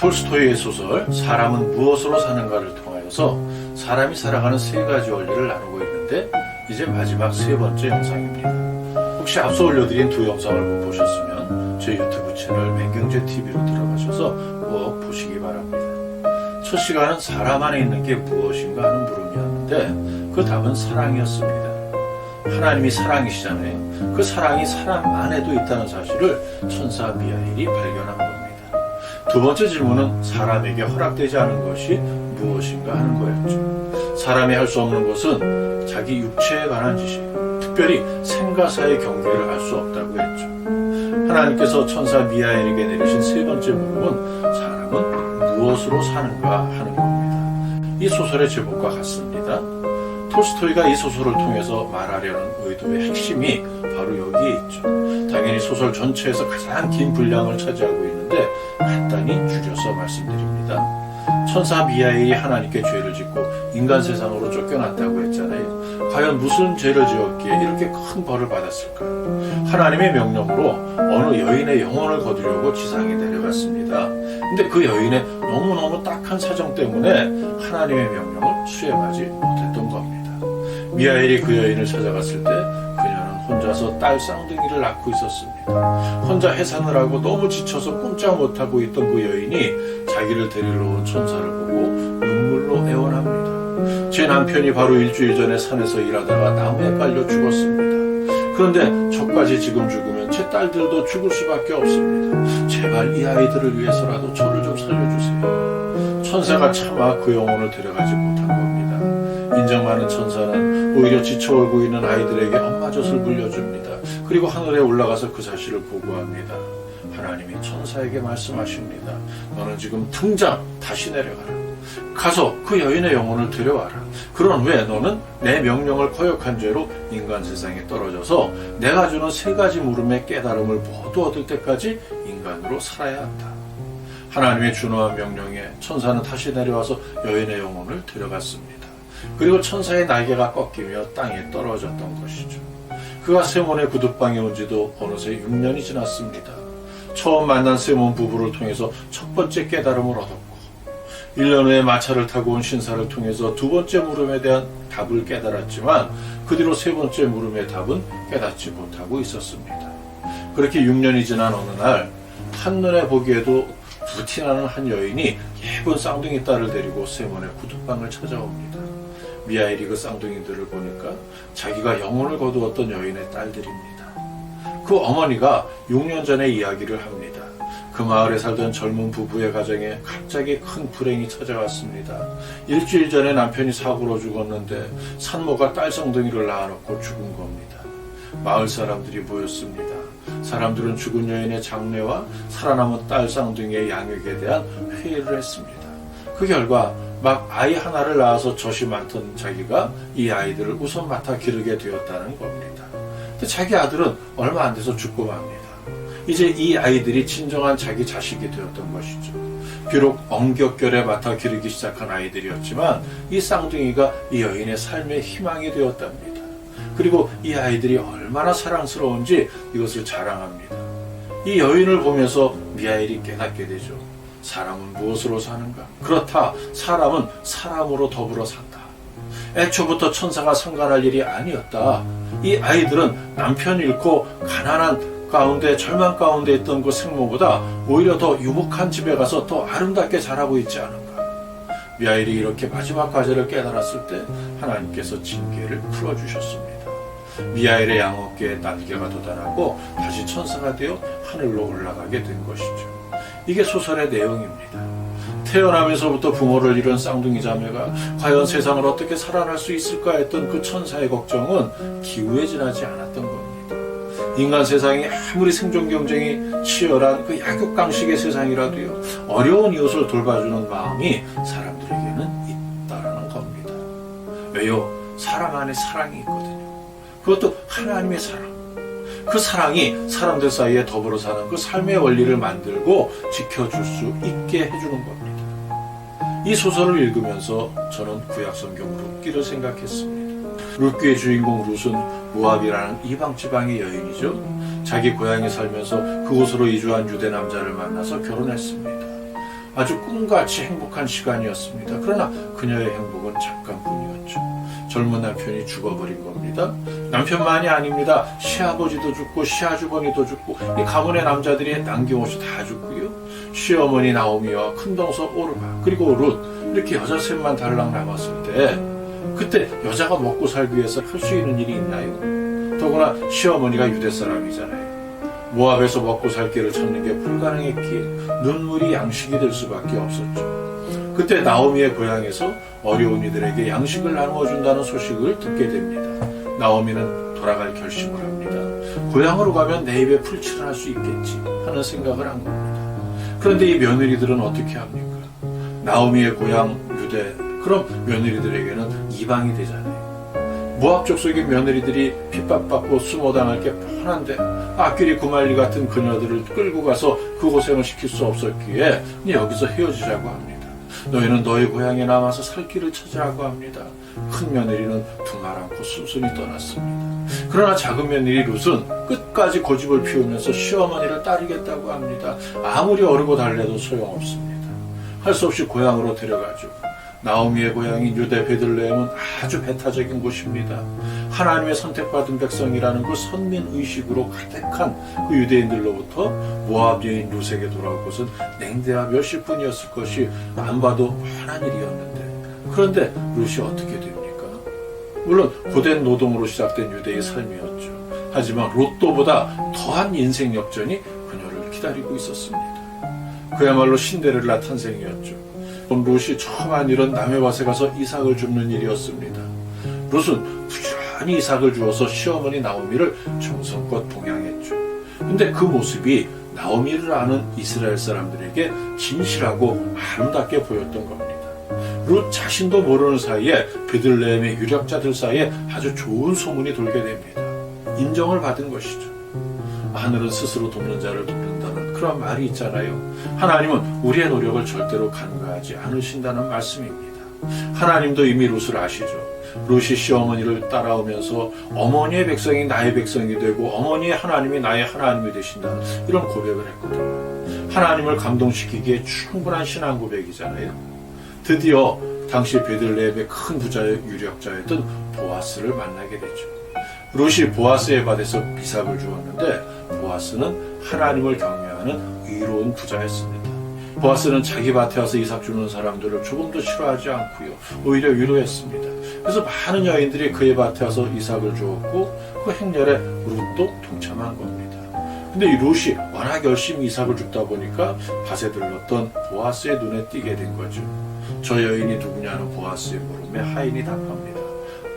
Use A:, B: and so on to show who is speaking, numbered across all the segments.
A: 톨스토이의 소설 사람은 무엇으로 사는가를 통하여서 사람이 살아가는 세 가지 원리를 나누고 있는데 이제 마지막 세 번째 영상입니다. 혹시 앞서 올려드린 두 영상을 못 보셨으면 제 유튜브 채널 맹경제TV로 들어가셔서 꼭 보시기 바랍니다. 첫 시간은 사람 안에 있는 게 무엇인가 하는 물음이었는데 그 답은 사랑이었습니다. 하나님이 사랑이시잖아요. 그 사랑이 사람 안에도 있다는 사실을 천사 미하엘이 발견한 겁니다. 두 번째 질문은 사람에게 허락되지 않은 것이 무엇인가 하는 거였죠. 사람이 할 수 없는 것은 자기 육체에 관한 지식, 특별히 생과사의 경계를 알 수 없다고 했죠. 하나님께서 천사 미하엘에게 내리신 세 번째 물음은 사람은 무엇으로 사는가 하는 겁니다. 이 소설의 제목과 같습니다. 톨스토이가 이 소설을 통해서 말하려는 의도의 핵심이 바로 여기에 있죠. 당연히 소설 전체에서 가장 긴 분량을 차지하고 있는데 간단히 줄여서 말씀드립니다. 천사 미하엘이 하나님께 죄를 짓고 인간 세상으로 쫓겨났다고 했잖아요. 과연 무슨 죄를 지었기에 이렇게 큰 벌을 받았을까요? 하나님의 명령으로 어느 여인의 영혼을 거두려고 지상에 내려갔습니다. 근데 그 여인의 너무너무 딱한 사정 때문에 하나님의 명령을 수행하지 못했던 겁니다. 미하엘이 그 여인을 찾아갔을 때 그녀는 혼자서 딸 쌍둥이를 낳고 있었습니다. 혼자 해산을 하고 너무 지쳐서 꼼짝 못하고 있던 그 여인이 자기를 데리러 온 천사를 보고 눈물로 애원합니다. 제 남편이 바로 일주일 전에 산에서 일하다가 나무에 깔려 죽었습니다. 그런데 저까지 지금 죽으면 제 딸들도 죽을 수밖에 없습니다. 제발 이 아이들을 위해서라도 저를 좀 살려주세요. 천사가 차마 그 영혼을 데려가지 못한 겁니다. 인정 많은 천사는 오히려 지쳐오고 있는 아이들에게 엄마젖을 물려줍니다. 그리고 하늘에 올라가서 그 사실을 보고합니다. 하나님이 천사에게 말씀하십니다. 너는 지금 당장 다시 내려가라. 가서 그 여인의 영혼을 데려와라. 그런 후에 너는 내 명령을 거역한 죄로 인간 세상에 떨어져서 내가 주는 세 가지 물음의 깨달음을 모두 얻을 때까지 인간으로 살아야 한다. 하나님의 준엄한 명령에 천사는 다시 내려와서 여인의 영혼을 데려갔습니다. 그리고 천사의 날개가 꺾이며 땅에 떨어졌던 것이죠. 그가 세몬의 구두방에 온 지도 어느새 6년이 지났습니다. 처음 만난 세몬 부부를 통해서 첫 번째 깨달음을 얻었고 1년 후에 마차를 타고 온 신사를 통해서 두 번째 물음에 대한 답을 깨달았지만 그 뒤로 세 번째 물음의 답은 깨닫지 못하고 있었습니다. 그렇게 6년이 지난 어느 날 한눈에 보기에도 부티나는 한 여인이 예쁜 쌍둥이 딸을 데리고 세몬의 구두방을 찾아옵니다. 미하엘이 그 쌍둥이들을 보니까 자기가 영혼을 거두었던 여인의 딸들입니다. 그 어머니가 6년 전의 이야기를 합니다. 그 마을에 살던 젊은 부부의 가정에 갑자기 큰 불행이 찾아왔습니다. 일주일 전에 남편이 사고로 죽었는데 산모가 딸 쌍둥이를 낳아놓고 죽은 겁니다. 마을 사람들이 모였습니다. 사람들은 죽은 여인의 장례와 살아남은 딸 쌍둥이의 양육에 대한 회의를 했습니다. 그 결과 막 아이 하나를 낳아서 젖이 많던 자기가 이 아이들을 우선 맡아 기르게 되었다는 겁니다. 근데 자기 아들은 얼마 안 돼서 죽고 맙니다. 이제 이 아이들이 진정한 자기 자식이 되었던 것이죠. 비록 엄격결에 맡아 기르기 시작한 아이들이었지만 이 쌍둥이가 이 여인의 삶의 희망이 되었답니다. 그리고 이 아이들이 얼마나 사랑스러운지 이것을 자랑합니다. 이 여인을 보면서 미하엘이 깨닫게 되죠. 사람은 무엇으로 사는가? 그렇다. 사람은 사람으로 더불어 산다. 애초부터 천사가 상관할 일이 아니었다. 이 아이들은 남편 잃고 가난한 가운데 절망 가운데 있던 그 생모보다 오히려 더 유복한 집에 가서 더 아름답게 자라고 있지 않은가. 미하엘이 이렇게 마지막 과제를 깨달았을 때 하나님께서 징계를 풀어주셨습니다. 미하엘의 양어깨에 날개가 돋아나고 다시 천사가 되어 하늘로 올라가게 된 것이죠. 이게 소설의 내용입니다. 태어나면서부터 부모를 잃은 쌍둥이 자매가 과연 세상을 어떻게 살아날 수 있을까 했던 그 천사의 걱정은 기우에 지나지 않았던 겁니다. 인간 세상이 아무리 생존 경쟁이 치열한 그 약육강식의 세상이라도요, 어려운 이웃을 돌봐주는 마음이 사람들에게는 있다라는 겁니다. 왜요? 사람 안에 사랑이 있거든요. 그것도 하나님의 사랑. 그 사랑이 사람들 사이에 더불어 사는 그 삶의 원리를 만들고 지켜줄 수 있게 해주는 겁니다. 이 소설을 읽으면서 저는 구약성경 룻기를 생각했습니다. 룻기의 주인공 룻은 모압이라는 이방 지방의 여인이죠. 자기 고향에 살면서 그곳으로 이주한 유대 남자를 만나서 결혼했습니다. 아주 꿈같이 행복한 시간이었습니다. 그러나 그녀의 행복은 잠깐뿐이었죠. 젊은 남편이 죽어버린 겁니다. 남편만이 아닙니다. 시아버지도 죽고 시아주머니도 죽고 이 가문의 남자들이 남김없이 다 죽고요. 시어머니 나오미와 큰동서 오르바 그리고 룻 이렇게 여자 셋만 달랑 남았을 때 그때 여자가 먹고 살기 위해서 할 수 있는 일이 있나요? 더구나 시어머니가 유대 사람이잖아요. 모압에서 먹고 살 길을 찾는 게 불가능했기에 눈물이 양식이 될 수밖에 없었죠. 그때 나오미의 고향에서 어려운 이들에게 양식을 나누어 준다는 소식을 듣게 됩니다. 나오미는 돌아갈 결심을 합니다. 고향으로 가면 내 입에 풀칠을 할 수 있겠지 하는 생각을 한 겁니다. 그런데 이 며느리들은 어떻게 합니까? 나오미의 고향 유대, 그럼 며느리들에게는 이방이 되잖아요. 모압 족속의 며느리들이 핍박받고 수모당할 게 뻔한데 앞길이 구말리 같은 그녀들을 끌고 가서 그 고생을 시킬 수 없었기에 여기서 헤어지자고 합니다. 너희는 너희 고향에 남아서 살 길을 찾으라고 합니다. 큰 며느리는 두 말 않고 순순히 떠났습니다. 그러나 작은 며느리 룻은 끝까지 고집을 피우면서 시어머니를 따르겠다고 합니다. 아무리 어르고 달래도 소용없습니다. 할 수 없이 고향으로 데려가죠. 나오미의 고향인 유대 베들레헴은 아주 배타적인 곳입니다. 하나님의 선택받은 백성이라는 그 선민의식으로 가득한 그 유대인들로부터 모압 여인 룻에게 돌아올 것은 냉대와 몇십 분이었을 것이 안 봐도 뻔한 일이었는데, 그런데 룻이 어떻게 됩니까? 물론 고된 노동으로 시작된 유대의 삶이었죠. 하지만 롯도보다 더한 인생 역전이 그녀를 기다리고 있었습니다. 그야말로 신데렐라 탄생이었죠. 롯이 처음 한 일은 남의 밭에 가서 이삭을 줍는 일이었습니다. 롯은 부지런히 이삭을 주어서 시어머니 나오미를 정성껏 봉양했죠. 근데 그 모습이 나오미를 아는 이스라엘 사람들에게 진실하고 아름답게 보였던 겁니다. 롯 자신도 모르는 사이에 베들레헴의 유력자들 사이에 아주 좋은 소문이 돌게 됩니다. 인정을 받은 것이죠. 하늘은 스스로 돕는 자를 돕는다는 그런 말이 있잖아요. 하나님은 우리의 노력을 절대로 간과하지 않으신다는 말씀입니다. 하나님도 이미 롯을 아시죠. 롯이 시어머니를 따라오면서 어머니의 백성이 나의 백성이 되고 어머니의 하나님이 나의 하나님이 되신다는 이런 고백을 했거든요. 하나님을 감동시키기에 충분한 신앙 고백이잖아요. 드디어 당시 베들레헴의 큰 부자의 유력자였던 보아스를 만나게 되죠. 롯이 보아스의 밭에서 이삭을 주었는데 보아스는 하나님을 경외하는 의로운 부자였습니다. 보아스는 자기 밭에 와서 이삭 주는 사람들을 조금도 싫어하지 않고요, 오히려 위로했습니다. 그래서 많은 여인들이 그의 밭에 와서 이삭을 주었고 그 행렬에 롯도 동참한 겁니다. 근데 이 롯이 워낙 열심히 이삭을 줍다 보니까 밭에 들렀던 보아스의 눈에 띄게 된 거죠. 저 여인이 누구냐는 보아스의 물음에 하인이 답합니다.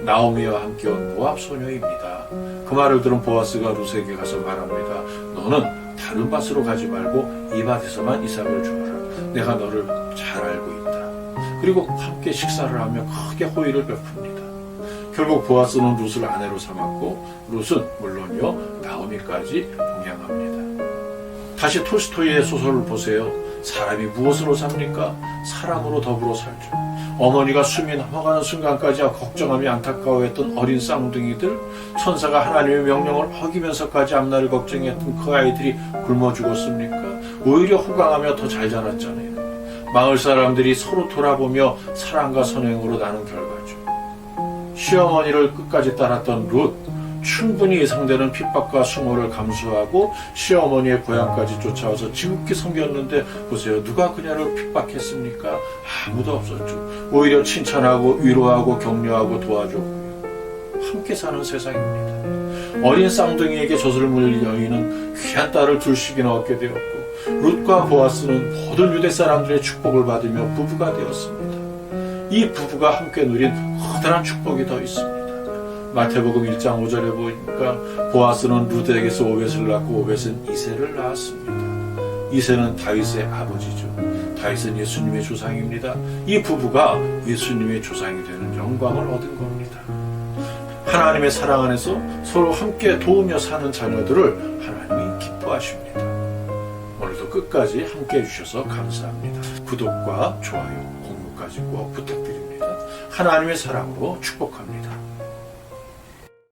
A: 나오미와 함께 온 모압 소녀입니다. 그 말을 들은 보아스가 룻에게 가서 말합니다. 너는 다른 밭으로 가지 말고 이 밭에서만 이삭을 주어라. 내가 너를 잘 알고 있다. 그리고 함께 식사를 하며 크게 호의를 베풉니다. 결국 보아스는 룻을 아내로 삼았고 룻은 물론요 나오미까지 봉양합니다. 다시 톨스토이의 소설을 보세요. 사람이 무엇으로 삽니까? 사람으로 더불어 살죠. 어머니가 숨이 넘어가는 순간까지 걱정하며 안타까워했던 어린 쌍둥이들, 천사가 하나님의 명령을 어기면서까지 앞날을 걱정했던 그 아이들이 굶어 죽었습니까? 오히려 호강하며 더 잘 자랐잖아요. 마을 사람들이 서로 돌아보며 사랑과 선행으로 나눈 결과죠. 시어머니를 끝까지 따랐던 룻, 충분히 예상되는 핍박과 수모를 감수하고 시어머니의 고향까지 쫓아와서 지극히 섬겼는데 보세요. 누가 그녀를 핍박했습니까? 아무도 없었죠. 오히려 칭찬하고 위로하고 격려하고 도와줬고요. 함께 사는 세상입니다. 어린 쌍둥이에게 젖을 물릴 여인은 귀한 딸을 둘씩이나 얻게 되었고 룻과 보아스는 모든 유대 사람들의 축복을 받으며 부부가 되었습니다. 이 부부가 함께 누린 커다란 축복이 더 있습니다. 마태복음 1장 5절에 보니까 보아스는 룻에게서 오벳을 낳고 오벳은 이새를 낳았습니다. 이새는 다윗의 아버지죠. 다윗은 예수님의 조상입니다. 이 부부가 예수님의 조상이 되는 영광을 얻은 겁니다. 하나님의 사랑 안에서 서로 함께 도우며 사는 자녀들을 하나님이 기뻐하십니다. 오늘도 끝까지 함께 해주셔서 감사합니다. 구독과 좋아요, 공유까지 꼭 부탁드립니다. 하나님의 사랑으로 축복합니다.